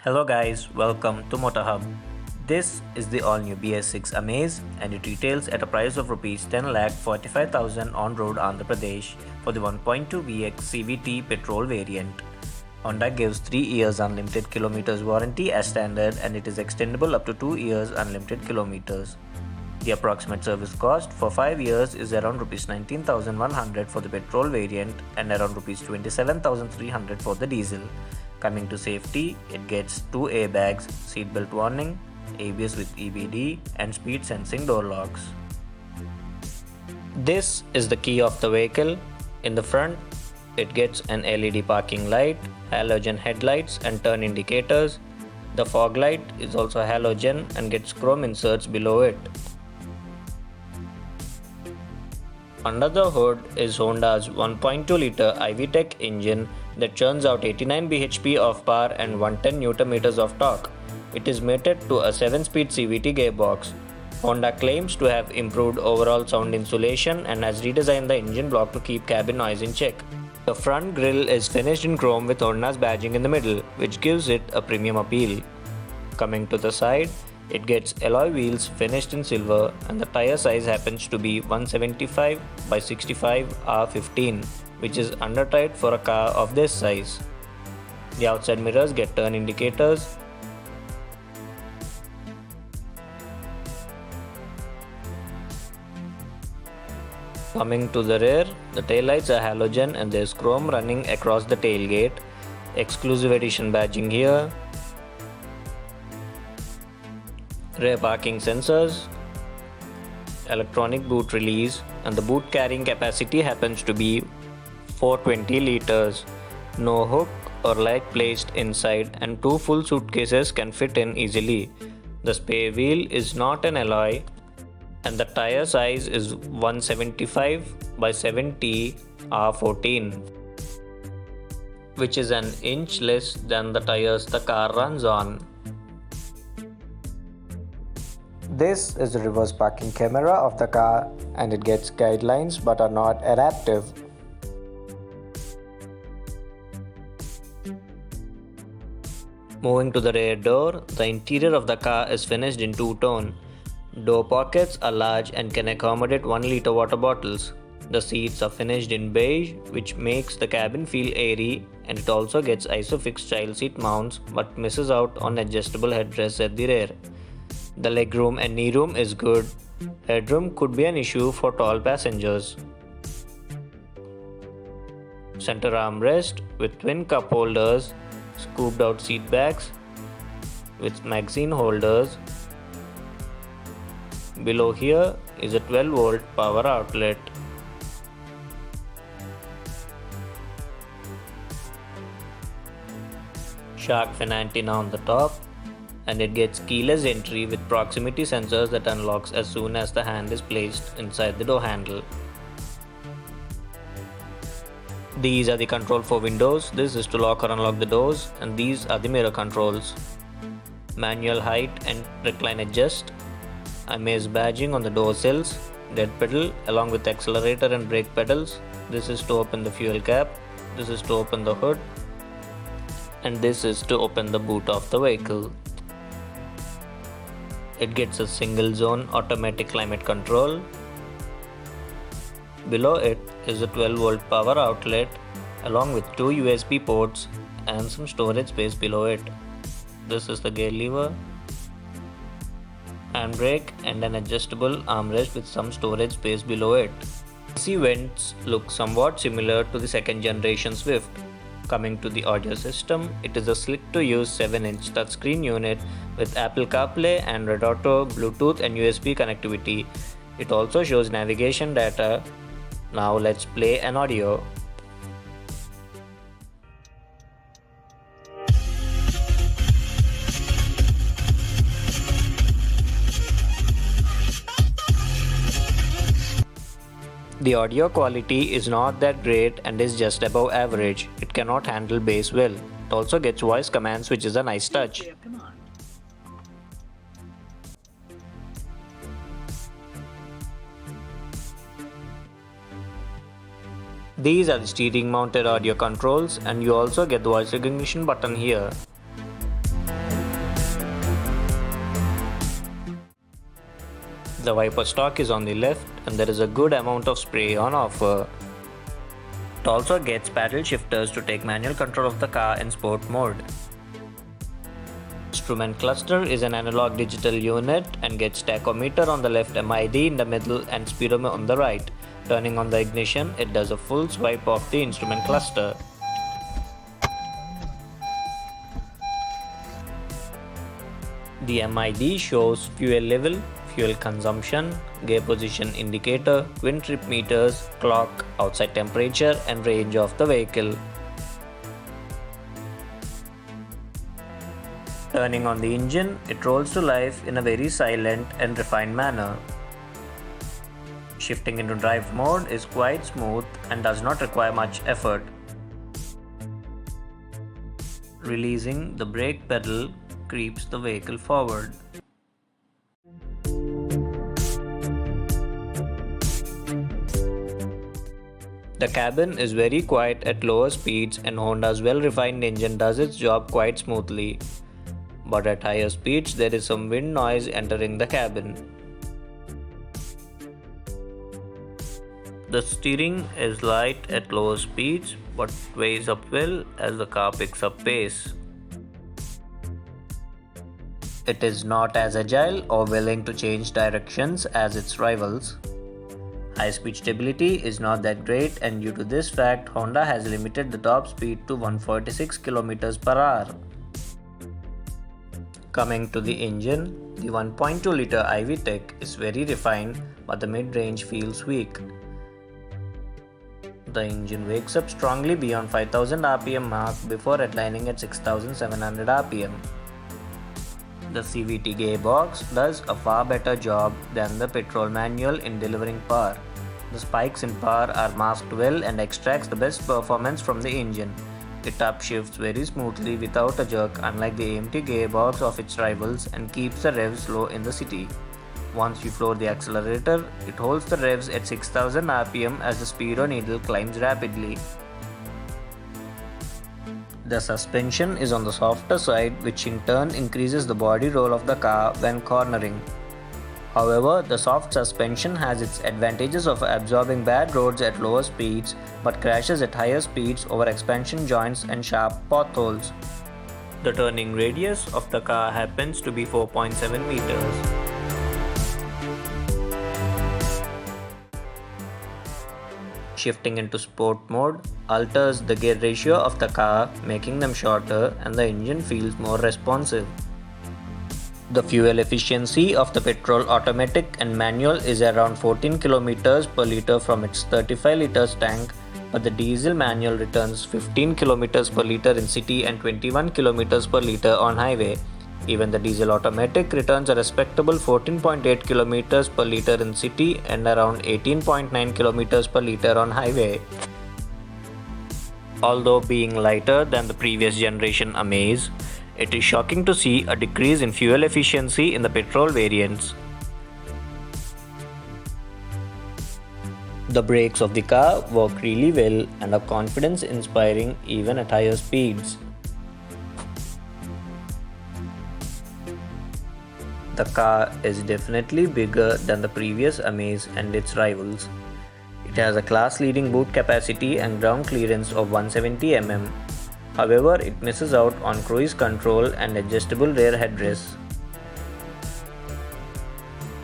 Hello guys, welcome to MotorHub. This is the all-new BS6 Amaze and it retails at a price of Rs 10,45,000 on road Andhra Pradesh for the 1.2 VX CVT petrol variant. Honda gives 3 years unlimited kilometers warranty as standard and it is extendable up to 2 years unlimited kilometers. The approximate service cost for 5 years is around Rs 19,100 for the petrol variant and around Rs 27,300 for the diesel. Coming to safety, it gets 2 airbags, seatbelt warning, ABS with EBD and speed sensing door locks. This is the key of the vehicle. In the front, it gets an LED parking light, halogen headlights and turn indicators. The fog light is also halogen and gets chrome inserts below it. Under the hood is Honda's 1.2-litre iVTEC engine that churns out 89 bhp of power and 110 Nm of torque. It is mated to a 7-speed CVT gearbox. Honda claims to have improved overall sound insulation and has redesigned the engine block to keep cabin noise in check. The front grille is finished in chrome with Honda's badging in the middle, which gives it a premium appeal. Coming to the side, it gets alloy wheels finished in silver and the tire size happens to be 175 by 65 R15, which is under tight for a car of this size. The outside mirrors get turn indicators. Coming to the rear, the taillights are halogen and there is chrome running across the tailgate. Exclusive edition badging here. Rear parking sensors, electronic boot release, and the boot carrying capacity happens to be 420 liters. No hook or light placed inside and 2 full suitcases can fit in easily. The spare wheel is not an alloy and the tire size is 175 by 70 R14, which is an inch less than the tires the car runs on. This is the reverse parking camera of the car and it gets guidelines but are not adaptive. Moving to the rear door, the interior of the car is finished in two-tone. Door pockets are large and can accommodate 1-litre water bottles. The seats are finished in beige, which makes the cabin feel airy, and it also gets ISOFIX child seat mounts but misses out on adjustable headrests at the rear. The legroom and knee room is good. Headroom could be an issue for tall passengers. Center armrest with twin cup holders, scooped out seat backs with magazine holders. Below here is a 12-volt power outlet. Shark fin antenna on the top, and it gets keyless entry with proximity sensors that unlocks as soon as the hand is placed inside the door handle. These are the control for windows. This is to lock or unlock the doors, and these are the mirror controls. Manual height and recline adjust. Amaze badging on the door sills. Dead pedal along with accelerator and brake pedals. This is to open the fuel cap. This is to open the hood. And this is to open the boot of the vehicle. It gets a single zone automatic climate control. Below it is a 12-volt power outlet along with 2 USB ports and some storage space below it. This is the gear lever, handbrake and an adjustable armrest with some storage space below it. AC vents look somewhat similar to the second generation Swift. Coming to the audio system, it is a slick-to-use 7-inch touchscreen unit with Apple CarPlay, Android Auto, Bluetooth and USB connectivity. It also shows navigation data. Now let's play an audio. The audio quality is not that great and is just above average. It cannot handle bass well. It also gets voice commands, which is a nice touch. These are the steering mounted audio controls and you also get the voice recognition button here. The wiper stock is on the left and there is a good amount of spray on offer. It also gets paddle shifters to take manual control of the car in sport mode. Instrument cluster is an analog digital unit and gets tachometer on the left, MID in the middle and speedometer on the right. Turning on the ignition, it does a full swipe of the instrument cluster. The MID shows fuel level, fuel consumption, gear position indicator, twin trip meters, clock, outside temperature and range of the vehicle. Turning on the engine, it rolls to life in a very silent and refined manner. Shifting into drive mode is quite smooth and does not require much effort. Releasing the brake pedal creeps the vehicle forward. The cabin is very quiet at lower speeds and Honda's well-refined engine does its job quite smoothly. But at higher speeds there is some wind noise entering the cabin. The steering is light at lower speeds but weighs up well as the car picks up pace. It is not as agile or willing to change directions as its rivals. High-speed stability is not that great and due to this fact Honda has limited the top speed to 146 km per hour. Coming to the engine, the 1.2 litre IV Tech is very refined but the mid-range feels weak. The engine wakes up strongly beyond 5000 rpm mark before redlining at 6700 rpm. The CVT gearbox does a far better job than the petrol manual in delivering power. The spikes in power are masked well and extracts the best performance from the engine. It upshifts very smoothly without a jerk unlike the AMT gearbox of its rivals and keeps the revs low in the city. Once you floor the accelerator, it holds the revs at 6000 rpm as the speedo needle climbs rapidly. The suspension is on the softer side which in turn increases the body roll of the car when cornering. However, the soft suspension has its advantages of absorbing bad roads at lower speeds but crashes at higher speeds over expansion joints and sharp potholes. The turning radius of the car happens to be 4.7 meters. Shifting into sport mode alters the gear ratio of the car, making them shorter and the engine feels more responsive. The fuel efficiency of the petrol automatic and manual is around 14 km per litre from its 35 litres tank, but the diesel manual returns 15 km per litre in city and 21 km per litre on highway. Even the diesel automatic returns a respectable 14.8 km per litre in city and around 18.9 km per litre on highway. Although being lighter than the previous generation Amaze, it is shocking to see a decrease in fuel efficiency in the petrol variants. The brakes of the car work really well and are confidence inspiring even at higher speeds. The car is definitely bigger than the previous Amaze and its rivals. It has a class-leading boot capacity and ground clearance of 170 mm. However, it misses out on cruise control and adjustable rear headrests.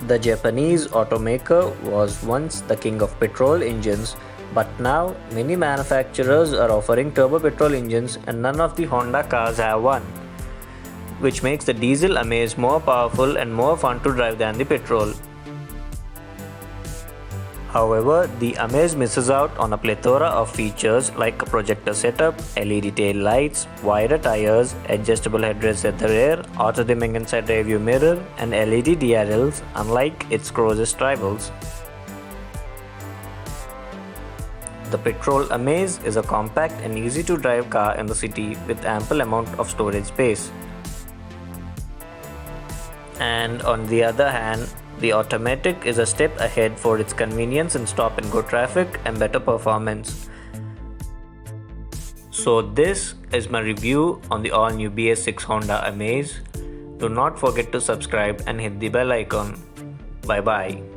The Japanese automaker was once the king of petrol engines, but now many manufacturers are offering turbo petrol engines and none of the Honda cars have one, which makes the diesel Amaze more powerful and more fun to drive than the petrol. However, the Amaze misses out on a plethora of features like a projector setup, LED tail lights, wider tires, adjustable headrests at the rear, auto-dimming inside rearview mirror, and LED DRLs, unlike its closest rivals. The petrol Amaze is a compact and easy-to-drive car in the city with ample amount of storage space. And on the other hand, the automatic is a step ahead for its convenience in stop-and-go traffic and better performance. So this is my review on the all-new BS6 Honda Amaze. Do not forget to subscribe and hit the bell icon. Bye bye.